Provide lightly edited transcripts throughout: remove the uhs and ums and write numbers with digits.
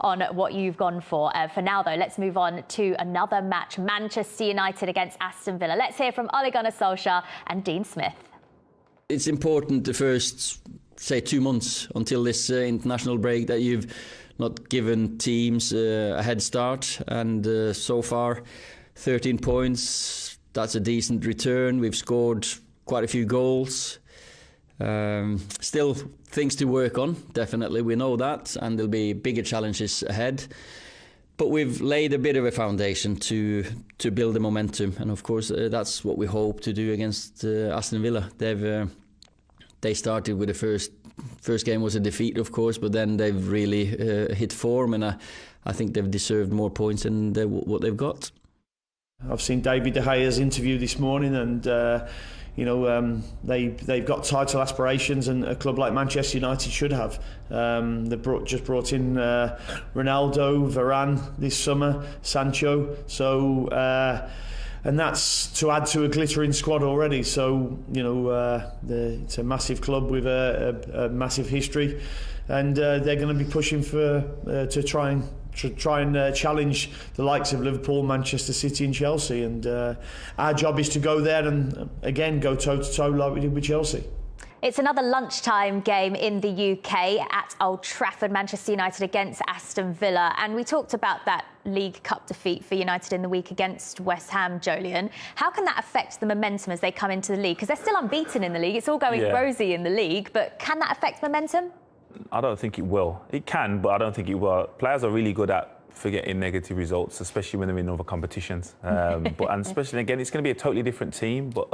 on what you've gone for. For now, though, let's move on to another match. Manchester United against Aston Villa. Let's hear from Ole Gunnar Solskjaer and Dean Smith. It's important the first, say, 2 months until this international break that you've not given teams a head start. And so far, 13 points. That's a decent return. We've scored quite a few goals. Still things to work on, definitely, we know that, and there'll be bigger challenges ahead. But we've laid a bit of a foundation to build the momentum, and of course that's what we hope to do against Aston Villa. They started with the first game was a defeat, of course, but then they've really hit form, and I think they've deserved more points than what they've got. I've seen David De Gea's interview this morning, and they've got title aspirations, and a club like Manchester United should have. They've just brought in Ronaldo, Varane this summer, Sancho. So, and that's to add to a glittering squad already. So, it's a massive club with a massive history, and they're going to be pushing to try and challenge the likes of Liverpool, Manchester City and Chelsea, and our job is to go there and again go toe-to-toe like we did with Chelsea. It's another lunchtime game in the UK at Old Trafford, Manchester United against Aston Villa. And we talked about that League Cup defeat for United in the week against West Ham, Jolyon. How can that affect the momentum as they come into the league? Because they're still unbeaten in the league. It's all going rosy in the league, but can that affect momentum? I don't think it will. It can, but I don't think it will. Players are really good at forgetting negative results, especially when they're in other competitions. And especially, again, it's going to be a totally different team, but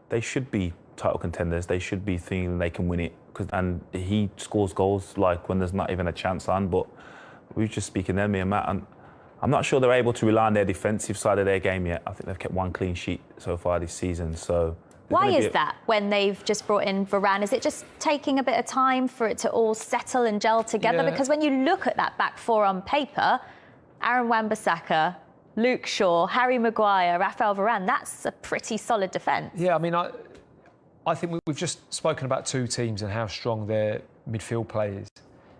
they should be title contenders. They should be thinking they can win it. And he scores goals like when there's not even a chance on. But we were just speaking there, me and Matt, and I'm not sure they're able to rely on their defensive side of their game yet. I think they've kept one clean sheet so far this season. So. Why is that when they've just brought in Varane? Is it just taking a bit of time for it to all settle and gel together? Yeah. Because when you look at that back four on paper, Aaron Wan-Bissaka, Luke Shaw, Harry Maguire, Raphael Varane, that's a pretty solid defence. Yeah, I mean, I think we've just spoken about two teams and how strong their midfield play is.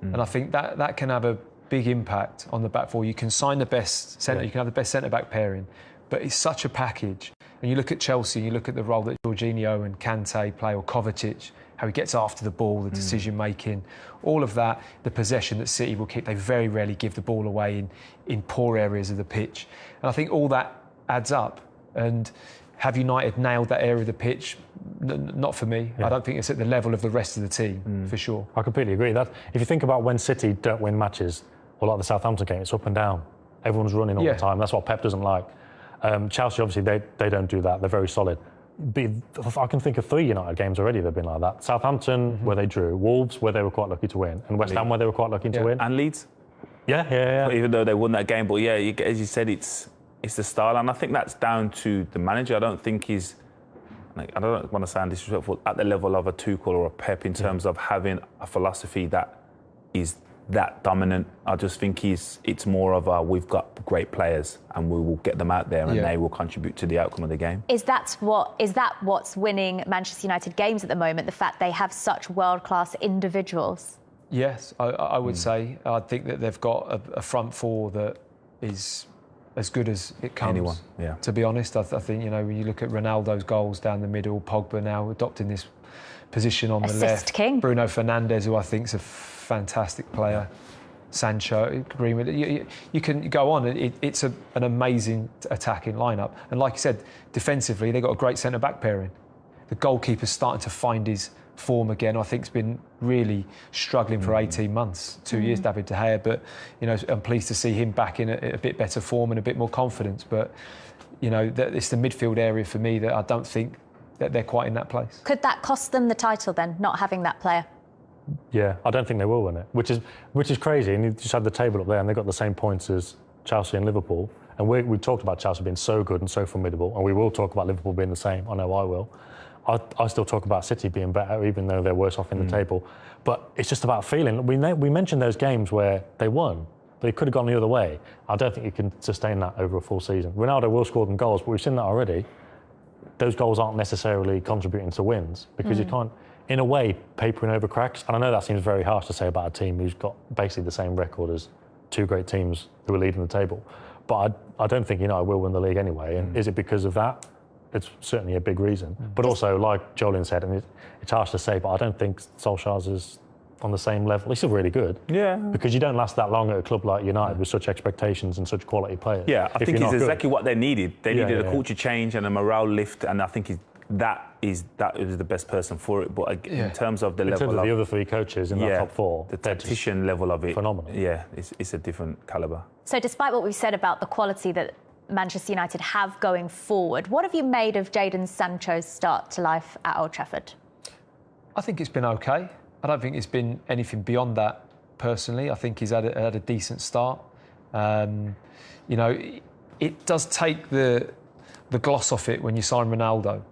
And I think that can have a big impact on the back four. You can sign the best centre, you can have the best centre-back pairing, but it's such a package. And you look at Chelsea, you look at the role that Jorginho and Kante play, or Kovacic, how he gets after the ball, the decision-making, all of that, the possession that City will keep. They very rarely give the ball away in poor areas of the pitch. And I think all that adds up. And have United nailed that area of the pitch? Not for me. Yeah. I don't think it's at the level of the rest of the team, for sure. I completely agree. That if you think about when City don't win matches, or like the Southampton game, it's up and down. Everyone's running all the time. That's what Pep doesn't like. Chelsea, obviously, they don't do that. They're very solid. I can think of 3 United games already that have been like that. Southampton, where they drew. Wolves, where they were quite lucky to win. And West Ham, where they were quite lucky to win. And Leeds. Yeah. Even though they won that game. But yeah, as you said, it's the style. And I think that's down to the manager. I don't think he's... I don't want to sound disrespectful, at the level of a Tuchel or a Pep in terms of having a philosophy that is that dominant. I just think it's more of we've got great players and we will get them out there and they will contribute to the outcome of the game. Is that what's winning Manchester United games at the moment, the fact they have such world-class individuals? Yes, I would say. I think that they've got a front four that is as good as it comes. Anyone, to be honest, I think, when you look at Ronaldo's goals down the middle, Pogba now adopting this position on the left. King. Bruno Fernandes, who I think is a fantastic player. Sancho, Greenwood. You can go on. It's an amazing attacking lineup. And like you said, defensively, they've got a great centre-back pairing. The goalkeeper's starting to find his form again. I think it's been really struggling for 18 months, 2 years, David De Gea. But, I'm pleased to see him back in a bit better form and a bit more confidence. But, it's the midfield area for me that I don't think that they're quite in that place. Could that cost them the title then, not having that player? Yeah, I don't think they will win it, which is crazy. And you just had the table up there, and they've got the same points as Chelsea and Liverpool. And we talked about Chelsea being so good and so formidable, and we will talk about Liverpool being the same. I know I will. I still talk about City being better, even though they're worse off in the table. But it's just about feeling. We mentioned those games where they won, but it could have gone the other way. I don't think you can sustain that over a full season. Ronaldo will score them goals, but we've seen that already. Those goals aren't necessarily contributing to wins because you can't. in a way, papering over cracks. And I know that seems very harsh to say about a team who's got basically the same record as two great teams who are leading the table. But I don't think United will win the league anyway. And is it because of that? It's certainly a big reason. But also, like Jolien said, and it's harsh to say, but I don't think Solskjaer's is on the same level. He's still really good. Yeah. Because you don't last that long at a club like United with such expectations and such quality players. Yeah, I think he's exactly what they needed. They needed a culture change and a morale lift, and I think that is the best person for it. But in terms of the level of the other three coaches in that top four, the tactician level of it, phenomenal. Yeah, it's a different calibre. So despite what we've said about the quality that Manchester United have going forward, what have you made of Jadon Sancho's start to life at Old Trafford? I think it's been okay. I don't think it's been anything beyond that, personally. I think he's had a decent start. You know, it does take the gloss off it when you sign Ronaldo.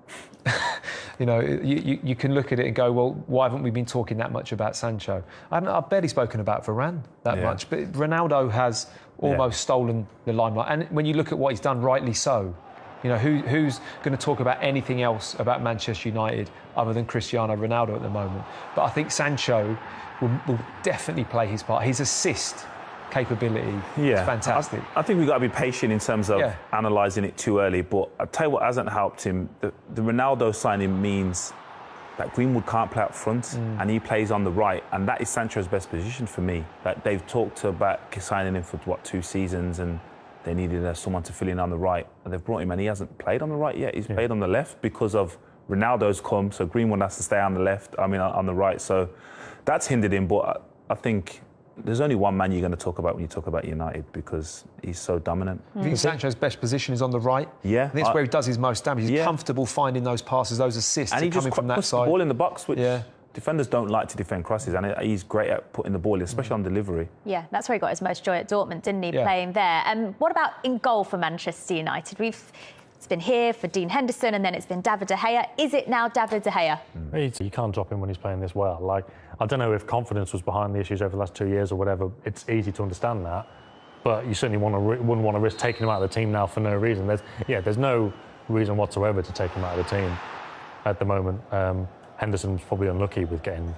You know, you can look at it and go, well, why haven't we been talking that much about Sancho? I've barely spoken about Varane that much, but Ronaldo has almost stolen the limelight. And when you look at what he's done, rightly so. You know, who's going to talk about anything else about Manchester United other than Cristiano Ronaldo at the moment? But I think Sancho will definitely play his part. His assist capability is fantastic. I think we've got to be patient in terms of analysing it too early. But I'll tell you what hasn't helped him. The Ronaldo signing means that Greenwood can't play up front and he plays on the right. And that is Sancho's best position for me. Like, they've talked about signing him for, 2 seasons, and they needed someone to fill in on the right. And they've brought him, and he hasn't played on the right yet. He's played on the left because of Ronaldo's come. So Greenwood has to stay on the left, on the right. So that's hindered him. But I think there's only one man you're going to talk about when you talk about United, because he's so dominant. I think Sancho's best position is on the right. Yeah. I think it's where he does his most damage. He's comfortable finding those passes, those assists, and he coming from that puts side. The ball in the box, which defenders don't like to defend crosses, and he's great at putting the ball in, especially on delivery. Yeah, that's where he got his most joy at Dortmund, didn't he, playing there? What about in goal for Manchester United? It's been here for Dean Henderson, and then it's been David De Gea. Is it now David De Gea? You can't drop him when he's playing this well. Like, I don't know if confidence was behind the issues over the last 2 years or whatever. It's easy to understand that, but you certainly wouldn't want to risk taking him out of the team now for no reason. There's no reason whatsoever to take him out of the team at the moment. Henderson's probably unlucky with getting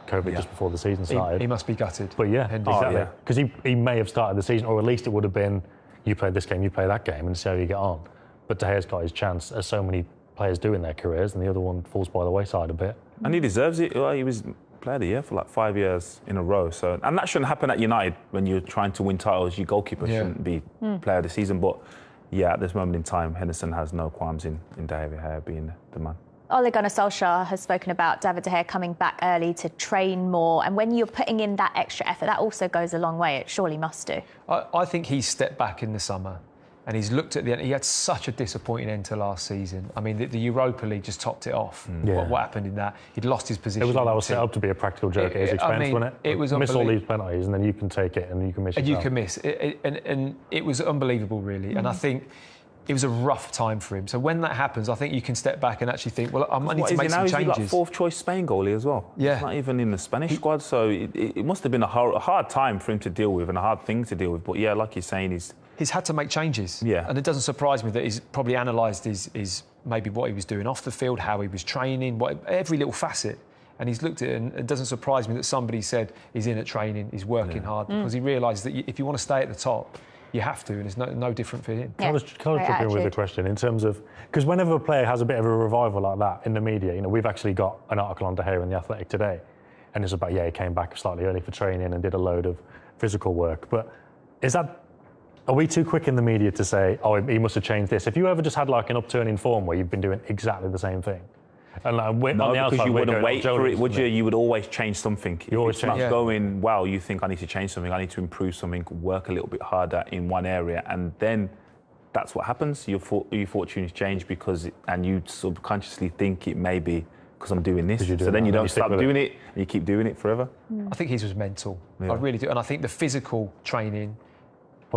COVID just before the season started. He must be gutted. But exactly. Because he may have started the season, or at least it would have been, you play this game, you play that game, and see how you get on. But De Gea's got his chance, as so many players do in their careers, and the other one falls by the wayside a bit. And he deserves it. Well, he was Player of the Year for like 5 years in a row. So, and that shouldn't happen at United when you're trying to win titles. Your goalkeeper shouldn't be Player of the Season. But at this moment in time, Henderson has no qualms in David De Gea being the man. Ole Gunnar Solskjaer has spoken about David De Gea coming back early to train more. And when you're putting in that extra effort, that also goes a long way. It surely must do. I think he's stepped back in the summer. And he's looked at the end. He had such a disappointing end to last season. I mean, the Europa League just topped it off. What happened in that? He'd lost his position. It was like that was set up to be a practical joke at his expense, wasn't it? It was miss all these penalties, and then you can take it, and you can miss. And you can miss. And it was unbelievable, really. And I think it was a rough time for him. So when that happens, I think you can step back and actually think, well, I need to make some changes. He's like fourth choice Spain goalie as well. Yeah. He's not even in the Spanish squad, so it must have been a hard time for him to deal with and a hard thing to deal with. But like you're saying, he's had to make changes. Yeah. And it doesn't surprise me that he's probably analysed his maybe what he was doing off the field, how he was training, every little facet. And he's looked at it, and it doesn't surprise me that somebody said he's in at training, he's working hard, because he realises that if you want to stay at the top, you have to, and it's no different for him. Can I just jump in with a question in terms of, because whenever a player has a bit of a revival like that in the media, we've actually got an article on De Gea in The Athletic today, and it's about, he came back slightly early for training and did a load of physical work. But are we too quick in the media to say, he must have changed this? If you ever just had like an upturn in form where you've been doing exactly the same thing, and because you wouldn't wait for it, would you? You would always change something. You always change. Going, wow, you think I need to change something, I need to improve something, work a little bit harder in one area, and then that's what happens. Your fortunes change and you subconsciously think it may be because I'm doing this. So then you don't stop doing it, and you keep doing it forever. I think his was mental. Yeah. I really do. And I think the physical training,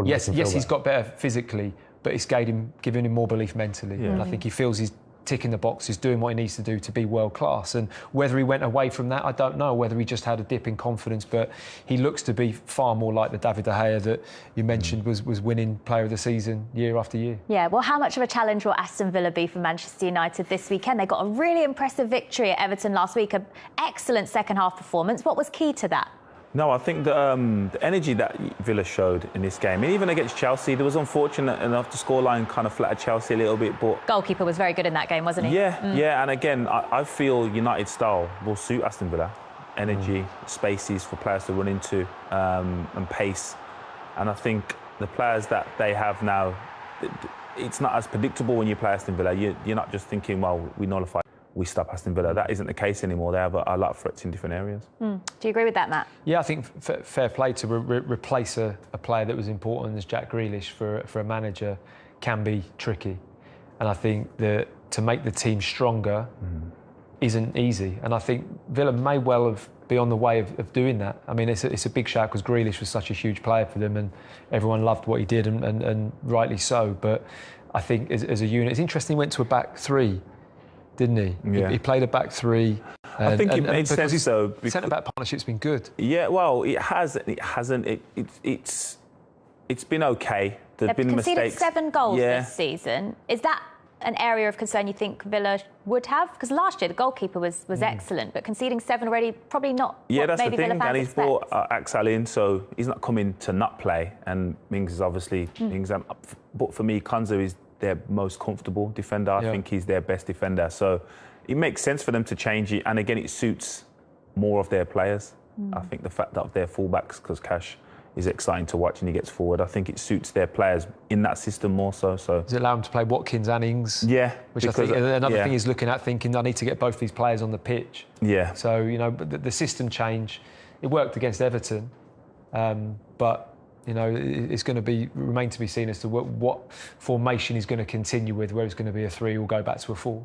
yes, he's got better physically, but it's given him more belief mentally. Yeah. And I think he feels he's ticking the boxes, doing what he needs to do to be world class. And whether he went away from that, I don't know. Whether he just had a dip in confidence, but he looks to be far more like the David De Gea that you mentioned was winning Player of the Season year after year. Yeah, well, how much of a challenge will Aston Villa be for Manchester United this weekend? They got a really impressive victory at Everton last week, an excellent second half performance. What was key to that? No, I think the energy that Villa showed in this game, and even against Chelsea, there was unfortunate enough the scoreline kind of flattered Chelsea a little bit, but Goalkeeper was very good in that game, wasn't he? Yeah, and again, I feel United style will suit Aston Villa. Energy, spaces for players to run into, and pace. And I think the players that they have now, it's not as predictable when you play Aston Villa. You're not just thinking, well, we nullify, we stop Aston Villa. That isn't the case anymore. They have a lot of threats in different areas. Do you agree with that, Matt? Yeah, I think fair play to replace a player that was important as Jack Grealish for a manager can be tricky. And I think that to make the team stronger isn't easy. And I think Villa may well have be on the way of doing that. I mean, it's a big shout because Grealish was such a huge player for them and everyone loved what he did and rightly so. But I think as a unit, it's interesting he went to a back three, didn't he? Yeah. He played a back three. I think it made sense though. Centre-back partnership's been good. Yeah, well, it hasn't. It's been okay. There's been conceded mistakes. 7 goals this season. Is that an area of concern you think Villa would have? Because last year the goalkeeper was excellent, but conceding 7 already, probably not. Yeah, that's maybe the thing. Villa fans And he's expect. brought Axel in, so he's not coming to not play. And Mings is obviously Mings. But for me, Konza is their most comfortable defender. I think he's their best defender. So it makes sense for them to change it. And again, it suits more of their players. I think the fact that their fullbacks, because Cash is exciting to watch and he gets forward. I think it suits their players in that system more so. Does it allow them to play Watkins and Ings? Yeah. Which I think another thing he's looking at, thinking I need to get both these players on the pitch. Yeah. So, the system change, it worked against Everton, but, it's going to remain to be seen as to what formation he's going to continue with, whether it's going to be a 3 or go back to a 4.